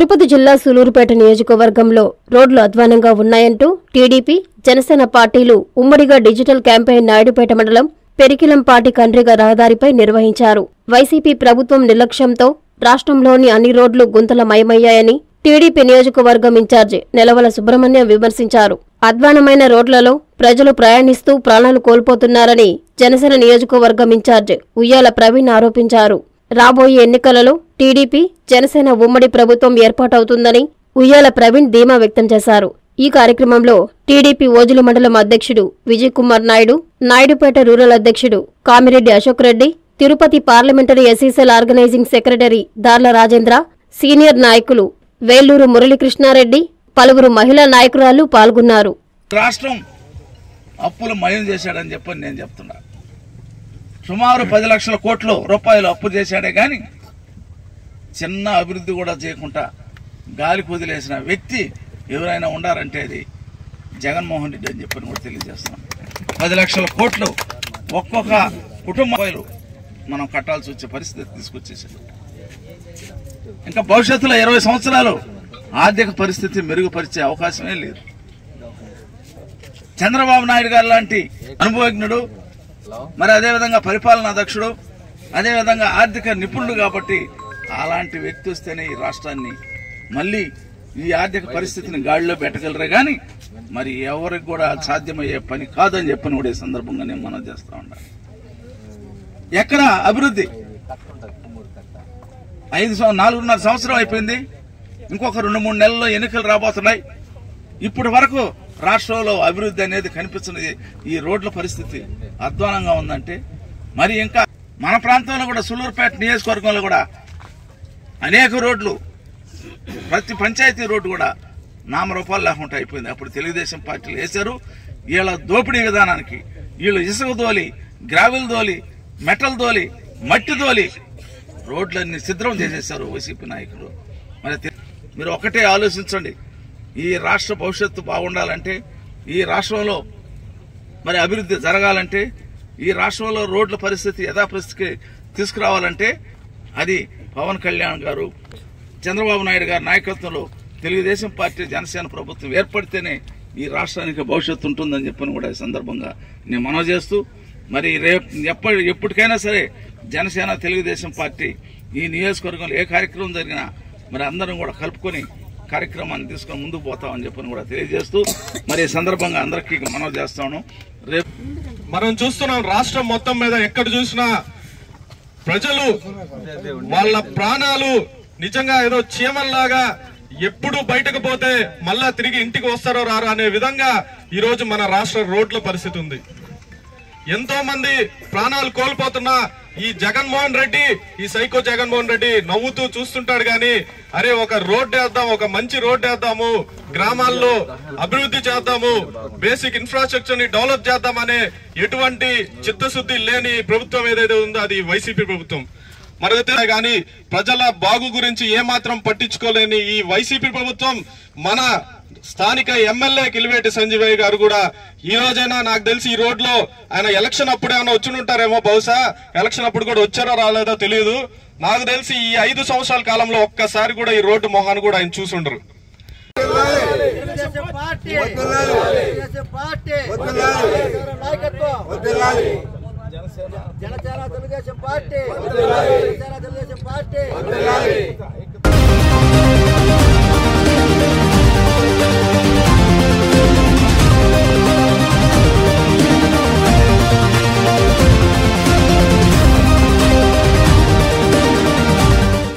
తిరుపతి జిల్లా సూలూరుపేట నియోజకవర్గంలో రోడ్లు అధ్వానంగా ఉన్నాయంటూ టీడీపీ, జనసేన పార్టీలు ఉమ్మడిగా డిజిటల్ క్యాంపెయిన్ నాయుడుపేట మండలం పెరికిలంపాటి కండ్రిగ రహదారిపై నిర్వహించారు. వైసీపీ ప్రభుత్వం నిర్లక్ష్యంతో రాష్ట్రంలోని అన్ని రోడ్లు గుంతలమయమయ్యాయని టీడీపీ నియోజకవర్గం ఇన్ఛార్జి నెలవల సుబ్రహ్మణ్యం విమర్శించారు. అధ్వానమైన రోడ్లలో ప్రజలు ప్రయాణిస్తూ ప్రాణాలు కోల్పోతున్నారని జనసేన నియోజకవర్గం ఇన్ఛార్జి ఉయ్యాల ప్రవీణ్ ఆరోపించారు. రాబోయే ఎన్నికలలో టీడీపీ, జనసేన ఉమ్మడి ప్రభుత్వం ఏర్పాటవుతుందని ఉయ్యాల ప్రవీణ్ ధీమా వ్యక్తం చేశారు. ఈ కార్యక్రమంలో టీడీపీ ఓజుల మండలం అధ్యక్షుడు విజయ్ కుమార్ నాయుడు, నాయుడుపేట రూరల్ అధ్యక్షుడు Kamireddy Ashok Reddy, Tirupati parliamentary SECL organising secretary Darla Rajendra, senior నాయకులు వేలూరు మురళీకృష్ణారెడ్డి, పలువురు మహిళా నాయకురాలు పాల్గొన్నారు. రాష్ట్రం అప్పులు మయం చేశాడని చెప్పని నేను చెప్తున్నా. సుమారు 10 లక్షల కోట్ల రూపాయలు అప్పు చేశాడే గాని చిన్న అభివృద్ధి కూడా చేయకుండా గాలి వదిలేసిన వ్యక్తి ఎవరైనా ఉండారంటే అది జగన్మోహన్ రెడ్డి అని చెప్పని కూడా తెలియజేస్తున్నాం. 10 లక్షల కోట్లు ఒక్కొక్క కుటుంబాలు మనం కట్టాల్సి వచ్చే పరిస్థితి తీసుకొచ్చేసాడు. ఇంకా భవిష్యత్తులో 20 సంవత్సరాలు ఆర్థిక పరిస్థితి మెరుగుపరిచే అవకాశమే లేదు. చంద్రబాబు నాయుడు గారు లాంటి అనుభవజ్ఞుడు, మరి అదేవిధంగా పరిపాలనా దక్షుడు, అదేవిధంగా ఆర్థిక నిపుణుడు కాబట్టి అలాంటి వ్యక్తి వస్తేనే ఈ రాష్ట్రాన్ని మళ్ళీ ఈ ఆర్థిక పరిస్థితిని గాడిలో పెట్టగలరే గాని మరి ఎవరికి కూడా సాధ్యమయ్యే పని కాదని చెప్పని కూడా ఈ సందర్భంగా నేను మనం చేస్తా ఉండాలి. ఎక్కడ అభివృద్ధి 4.5 సంవత్సరం అయిపోయింది. ఇంకొక 2-3 నెలల్లో ఎన్నికలు రాబోతున్నాయి. ఇప్పటి వరకు రాష్ట్రంలో అభివృద్ధి అనేది కనిపించినది. ఈ రోడ్ల పరిస్థితి అధ్వానంగా ఉందంటే మరి ఇంకా మన ప్రాంతంలో కూడా సూలూరుపేట నియోజకవర్గంలో కూడా అనేక రోడ్లు, ప్రతి పంచాయతీ రోడ్డు కూడా నామరూపాలు లేకుండా అయిపోయింది. అప్పుడు తెలుగుదేశం పార్టీలు వేశారు. వీళ్ళ దోపిడీ విధానానికి వీళ్ళు ఇసుక దోలి, గ్రావెల్ దోలి, మెటల్ దోలి, మట్టి దోలి రోడ్లన్నీ సిద్ధం చేసేశారు వైసీపీ నాయకులు. మరి మీరు ఒకటే ఆలోచించండి, ఈ రాష్ట్ర భవిష్యత్తు బాగుండాలంటే, ఈ రాష్ట్రంలో మరి అభివృద్ధి జరగాలంటే, ఈ రాష్ట్రంలో రోడ్ల పరిస్థితి యథాపరిస్థితికి తీసుకురావాలంటే అది పవన్ కళ్యాణ్ గారు, చంద్రబాబు నాయుడు గారి నాయకత్వంలో తెలుగుదేశం పార్టీ, జనసేన ప్రభుత్వం ఏర్పడితేనే ఈ రాష్ట్రానికి భవిష్యత్తు ఉంటుందని చెప్పని కూడా ఈ సందర్భంగా నేను మనవి చేస్తూ, మరి ఎప్పటికైనా సరే జనసేన, తెలుగుదేశం పార్టీ ఈ నియోజకవర్గంలో ఏ కార్యక్రమం జరిగినా మరి అందరం కూడా కలుపుకొని కార్యక్రమాన్ని తీసుకొని ముందుకు పోతామని చెప్పని కూడా తెలియజేస్తూ మరి ఈ సందర్భంగా అందరికీ మనవి చేస్తాను. రేపు మనం చూస్తున్నాం రాష్ట్రం మొత్తం మీద ఎక్కడ చూసినా ప్రజలు వాళ్ళ ప్రాణాలు నిజంగా ఏదో చీమల్లాగా ఎప్పుడు బయటకు పోతే మళ్ళా తిరిగి ఇంటికి వస్తారో రారో అనే విధంగా ఈ రోజు మన రాష్ట్ర రోడ్ల పరిస్థితి ఉంది. ఎంతో మంది ప్రాణాలు కోల్పోతున్నా ఈ జగన్మోహన్ రెడ్డి, ఈ సైకో జగన్మోహన్ రెడ్డి నవ్వుతూ చూస్తుంటాడు గాని అరే ఒక రోడ్ వేద్దాం, ఒక మంచి రోడ్ వేద్దాము, గ్రామాల్లో అభివృద్ధి చేద్దాము, బేసిక్ ఇన్ఫ్రాస్ట్రక్చర్ ని డెవలప్ చేద్దామనే ఎటువంటి చిత్తశుద్ధి లేని ప్రభుత్వం ఏదైతే ఉందో అది వైసీపీ ప్రభుత్వం. మరైతే గాని ప్రజల బాగు గురించి ఏమాత్రం పట్టించుకోలేని ఈ వైసీపీ ప్రభుత్వం మన స్థానిక ఎమ్మెల్యే కిలివేటి సంజీవయ్య గారు కూడా ఈ రోజైనా నాకు తెలిసి ఈ రోడ్ లో ఆయన ఎలక్షన్ అప్పుడు ఏమైనా వచ్చి ఉంటారేమో, బహుశా ఎలక్షన్ అప్పుడు కూడా వచ్చారో రాలేదో తెలియదు. నాకు తెలిసి ఈ 5 సంవత్సరాల కాలంలో ఒక్కసారి కూడా ఈ రోడ్డు మొహాన్ని కూడా ఆయన చూసుండరు. జనసేన తెలుగుదేశం పార్టీ